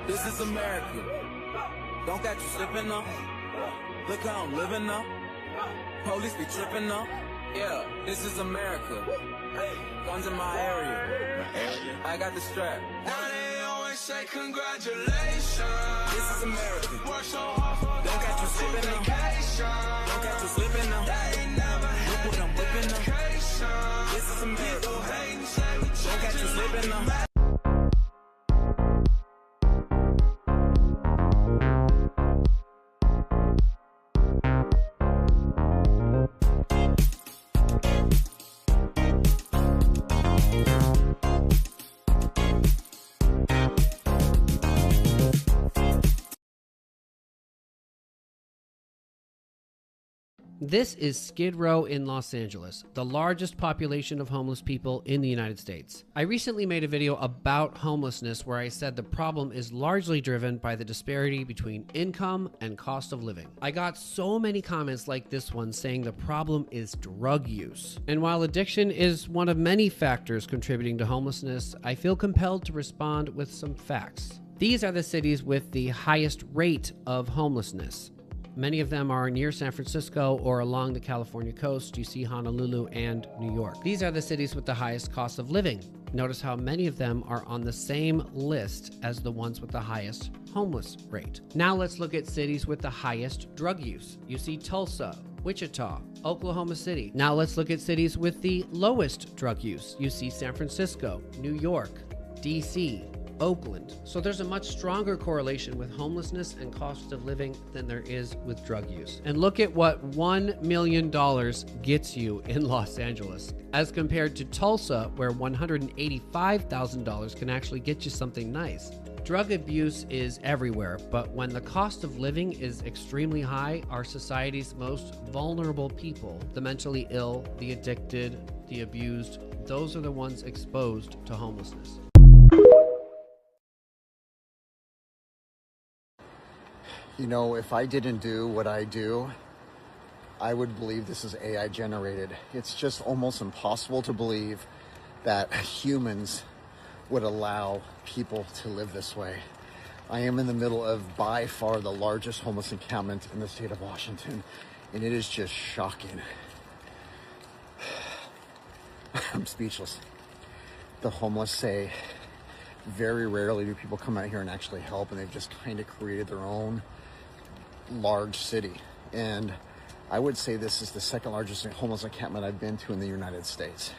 This is America. Don't got you slipping up. Look how I'm living up. Police be tripping up. Yeah, this is America. Guns in my area. I got the strap. Now they always say congratulations. This is America. Work so hard for Don't got you slipping up. Don't got you slipping up. They ain't never Look what I'm whipping up. vacation. This is America. People hating, say we Don't got you slipping up. This is Skid Row in Los Angeles, the largest population of homeless people in the United States. I recently made a video about homelessness where I said the problem is largely driven by the disparity between income and cost of living. I got so many comments like this one saying the problem is drug use. And while addiction is one of many factors contributing to homelessness, I feel compelled to respond with some facts. These are the cities with the highest rate of homelessness. Many of them are near San Francisco or along the California coast. You see Honolulu and New York. These are the cities with the highest cost of living. Notice how many of them are on the same list as the ones with the highest homeless rate. Now let's look at cities with the highest drug use. You see Tulsa, Wichita, Oklahoma City. Now let's look at cities with the lowest drug use. You see San Francisco, New York, DC, Oakland. So there's a much stronger correlation with homelessness and cost of living than there is with drug use. And look at what $1 million gets you in Los Angeles, as compared to Tulsa, where $185,000 can actually get you something nice. Drug abuse is everywhere, but when the cost of living is extremely high, our society's most vulnerable people, the mentally ill, the addicted, the abused, those are the ones exposed to homelessness. You know, if I didn't do what I do, I would believe this is AI generated. It's just almost impossible to believe that humans would allow people to live this way. I am in the middle of by far the largest homeless encampment in the state of Washington, and it is just shocking. I'm speechless. The homeless say very rarely do people come out here and actually help, and they've just kind of created their own large city. And I would say this is the second largest homeless encampment I've been to in the United States.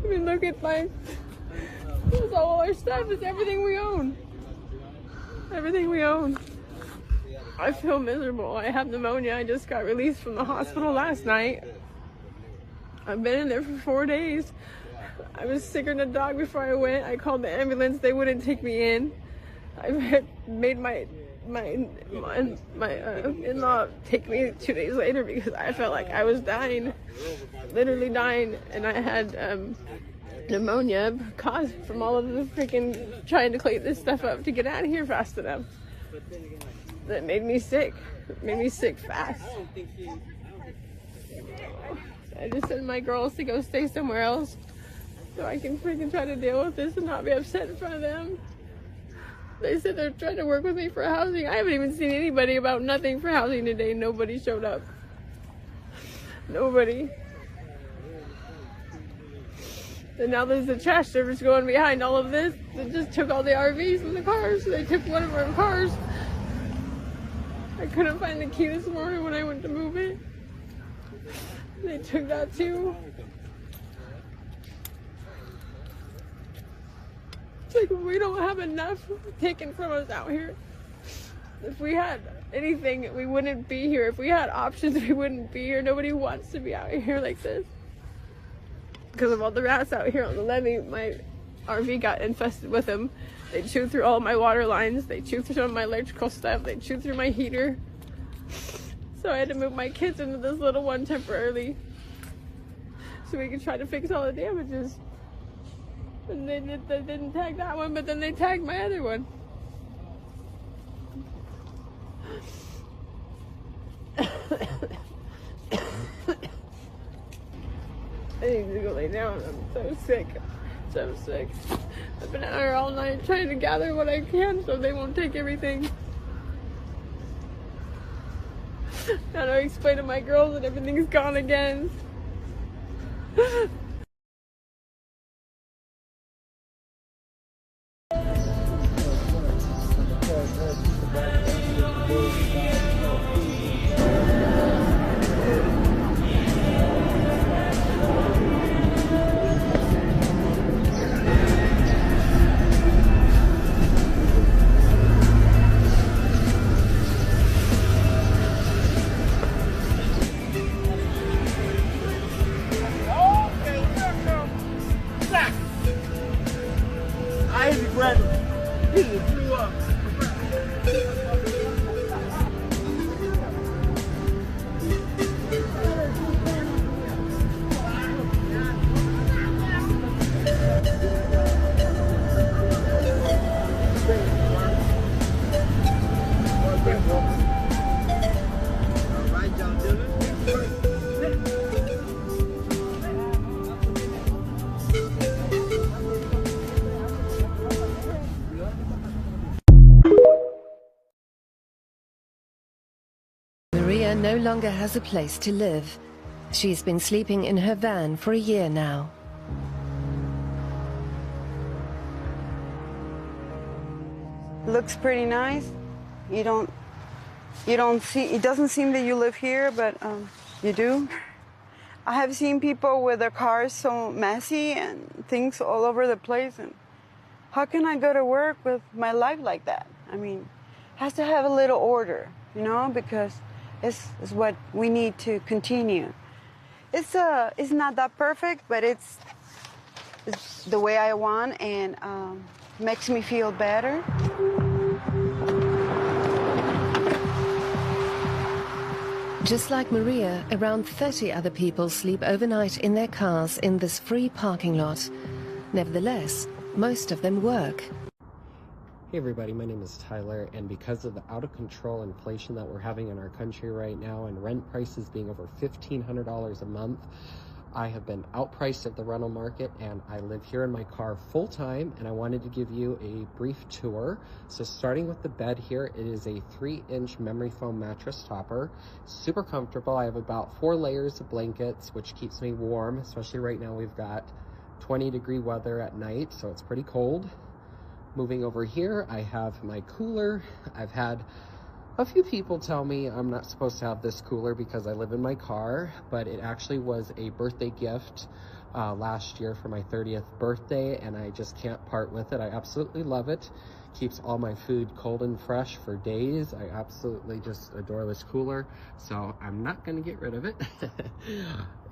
I mean, look at it's all our stuff. It's everything we own. Everything we own. I feel miserable. I have pneumonia. I just got released from the hospital last night. I've been in there for 4 days. I was sicker than a dog before I went. I called the ambulance. They wouldn't take me in. I made my my in-law take me 2 days later because I felt like I was dying, literally dying, and I had pneumonia caused from all of the freaking trying to clean this stuff up to get out of here fast enough. That made me sick. It made me sick fast. I just sent my girls to go stay somewhere else so I can freaking try to deal with this and not be upset in front of them. They said they're trying to work with me for housing. I haven't even seen anybody about nothing for housing today. Nobody showed up. Nobody. And now there's a trash service going behind all of this. They just took all the RVs and the cars. They took one of our cars. I couldn't find the key this morning when I went to move it. They took that too. It's like we don't have enough taken from us out here. If we had anything, we wouldn't be here. If we had options, we wouldn't be here. Nobody wants to be out here like this. Because of all the rats out here on the levee, my RV got infested with them. They chewed through all my water lines. They chewed through some of my electrical stuff. They chewed through my heater. So I had to move my kids into this little one temporarily so we could try to fix all the damages. And they didn't tag that one, but then they tagged my other one. I need to go lay down. I'm so sick. So sick. I've been out here all night trying to gather what I can so they won't take everything. Now to explain to my girls that everything's gone again. Maria no longer has a place to live. She's been sleeping in her van for a year now. Looks pretty nice. You don't see, it doesn't seem that you live here, but you do. I have seen people with their cars so messy and things all over the place, and how can I go to work with my life like that? I mean, it has to have a little order, you know, because it's what we need to continue. It's not that perfect, but it's the way I want, and makes me feel better. Just like Maria, around 30 other people sleep overnight in their cars in this free parking lot. Nevertheless, most of them work. Hey everybody, my name is Tyler, and because of the out-of-control inflation that we're having in our country right now and rent prices being over $1,500 a month, I have been outpriced at the rental market, and I live here in my car full-time, and I wanted to give you a brief tour. So starting with the bed here, it is a 3-inch memory foam mattress topper. Super comfortable. I have about 4 layers of blankets, which keeps me warm, especially right now we've got 20-degree weather at night, so it's pretty cold. Moving over here, I have my cooler. I've had a few people tell me I'm not supposed to have this cooler because I live in my car, but it actually was a birthday gift last year for my 30th birthday, and I just can't part with it. I absolutely love it. Keeps all my food cold and fresh for days. I absolutely just adore this cooler, so I'm not gonna get rid of it.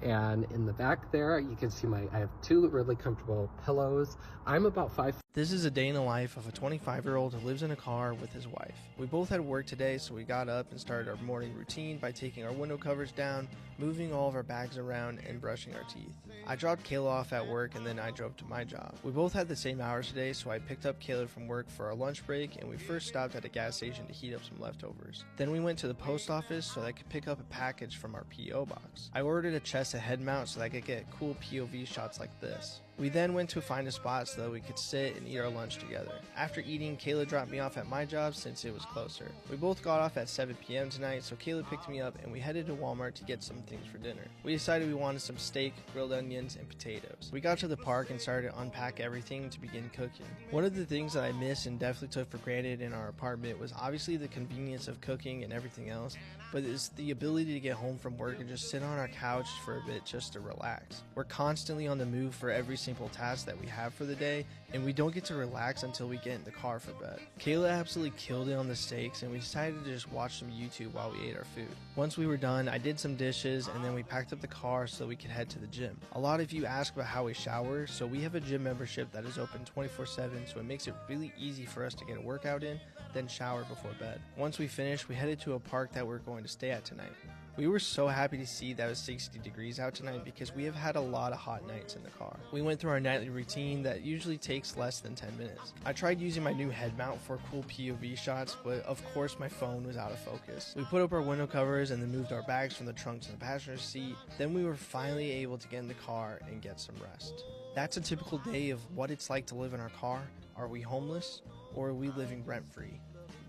And in the back there, you can see I have 2 really comfortable pillows. I'm about 5. This is a day in the life of a 25-year-old who lives in a car with his wife. We both had work today, so we got up and started our morning routine by taking our window covers down, moving all of our bags around, and brushing our teeth. I dropped Kayla off at work and then I drove to my job. We both had the same hours today, so I picked up Kayla from work for our lunch break, and we first stopped at a gas station to heat up some leftovers. Then we went to the post office so that I could pick up a package from our P.O. box. I ordered a chest of head mounts so that I could get cool POV shots like this. We then went to find a spot so that we could sit and eat our lunch together. After eating, Kayla dropped me off at my job since it was closer. We both got off at 7 p.m. tonight, so Kayla picked me up and we headed to Walmart to get some things for dinner. We decided we wanted some steak, grilled onions, and potatoes. We got to the park and started to unpack everything to begin cooking. One of the things that I missed and definitely took for granted in our apartment was obviously the convenience of cooking and everything else, but it's the ability to get home from work and just sit on our couch for a bit just to relax. We're constantly on the move for every single task that we have for the day, and we don't get to relax until we get in the car for bed. Kayla absolutely killed it on the steaks, and we decided to just watch some YouTube while we ate our food. Once we were done, I did some dishes, and then we packed up the car so we could head to the gym. A lot of you ask about how we shower, so we have a gym membership that is open 24/7, so it makes it really easy for us to get a workout in, then shower before bed. Once we finished, we headed to a park that we're going to stay at tonight. We were so happy to see that it was 60 degrees out tonight because we have had a lot of hot nights in the car. We went through our nightly routine that usually takes less than 10 minutes. I tried using my new head mount for cool POV shots, but of course my phone was out of focus. We put up our window covers and then moved our bags from the trunk to the passenger seat. Then we were finally able to get in the car and get some rest. That's a typical day of what it's like to live in our car. Are we homeless or are we living rent-free?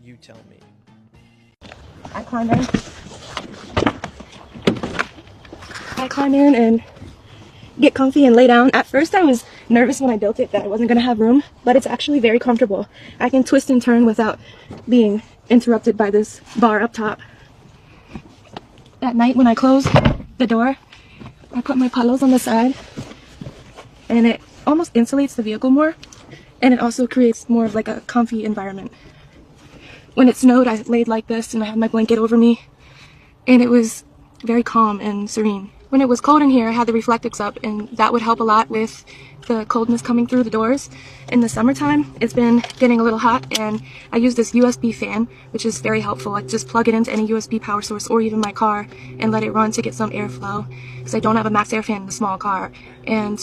You tell me. I climb in and get comfy and lay down. At first I was nervous when I built it that I wasn't going to have room, but it's actually very comfortable. I can twist and turn without being interrupted by this bar up top. At night when I close the door, I put my pillows on the side and it almost insulates the vehicle more, and it also creates more of like a comfy environment. When it snowed, I laid like this and I had my blanket over me, and it was very calm and serene. When it was cold in here, I had the reflectix up, and that would help a lot with the coldness coming through the doors. In the summertime, it's been getting a little hot, and I use this USB fan, which is very helpful. I just plug it into any USB power source or even my car and let it run to get some airflow, because I don't have a max air fan in the small car. And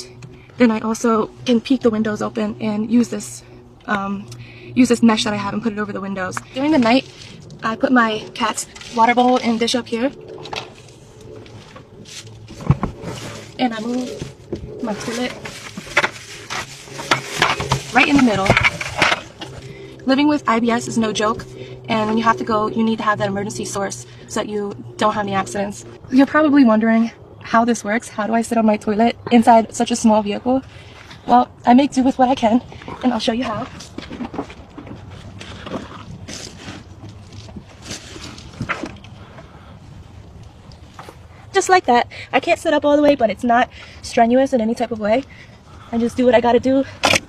then I also can peek the windows open and use this mesh that I have and put it over the windows. During the night, I put my cat's water bowl and dish up here, and I move my toilet right in the middle. Living with IBS is no joke, and when you have to go, you need to have that emergency source so that you don't have any accidents. You're probably wondering how this works. How do I sit on my toilet inside such a small vehicle? Well, I make do with what I can, and I'll show you how. Just like that. I can't sit up all the way, but it's not strenuous in any type of way. I just do what I gotta do,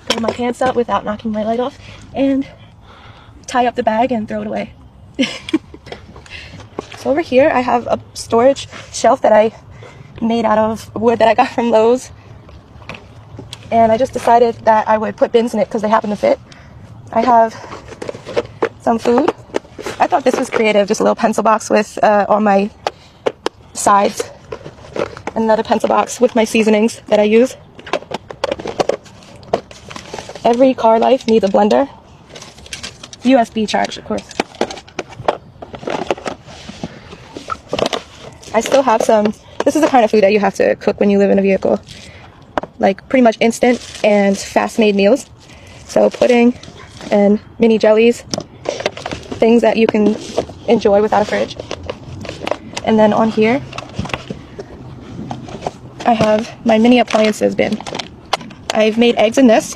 pull my pants up without knocking my light off, and tie up the bag and throw it away. So over here I have a storage shelf that I made out of wood that I got from Lowe's, and I just decided that I would put bins in it because they happen to fit. I have some food. I thought this was creative, just a little pencil box with all my sides, and another pencil box with my seasonings that I use. Every car life needs a blender. USB charge, of course. I still have some. This is the kind of food that you have to cook when you live in a vehicle, like pretty much instant and fast-made meals. So pudding and mini jellies, things that you can enjoy without a fridge. And then on here, I have my mini appliances bin. I've made eggs in this,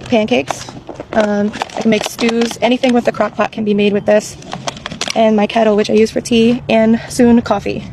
pancakes, I can make stews, anything with the crock pot can be made with this, and my kettle, which I use for tea, and soon coffee.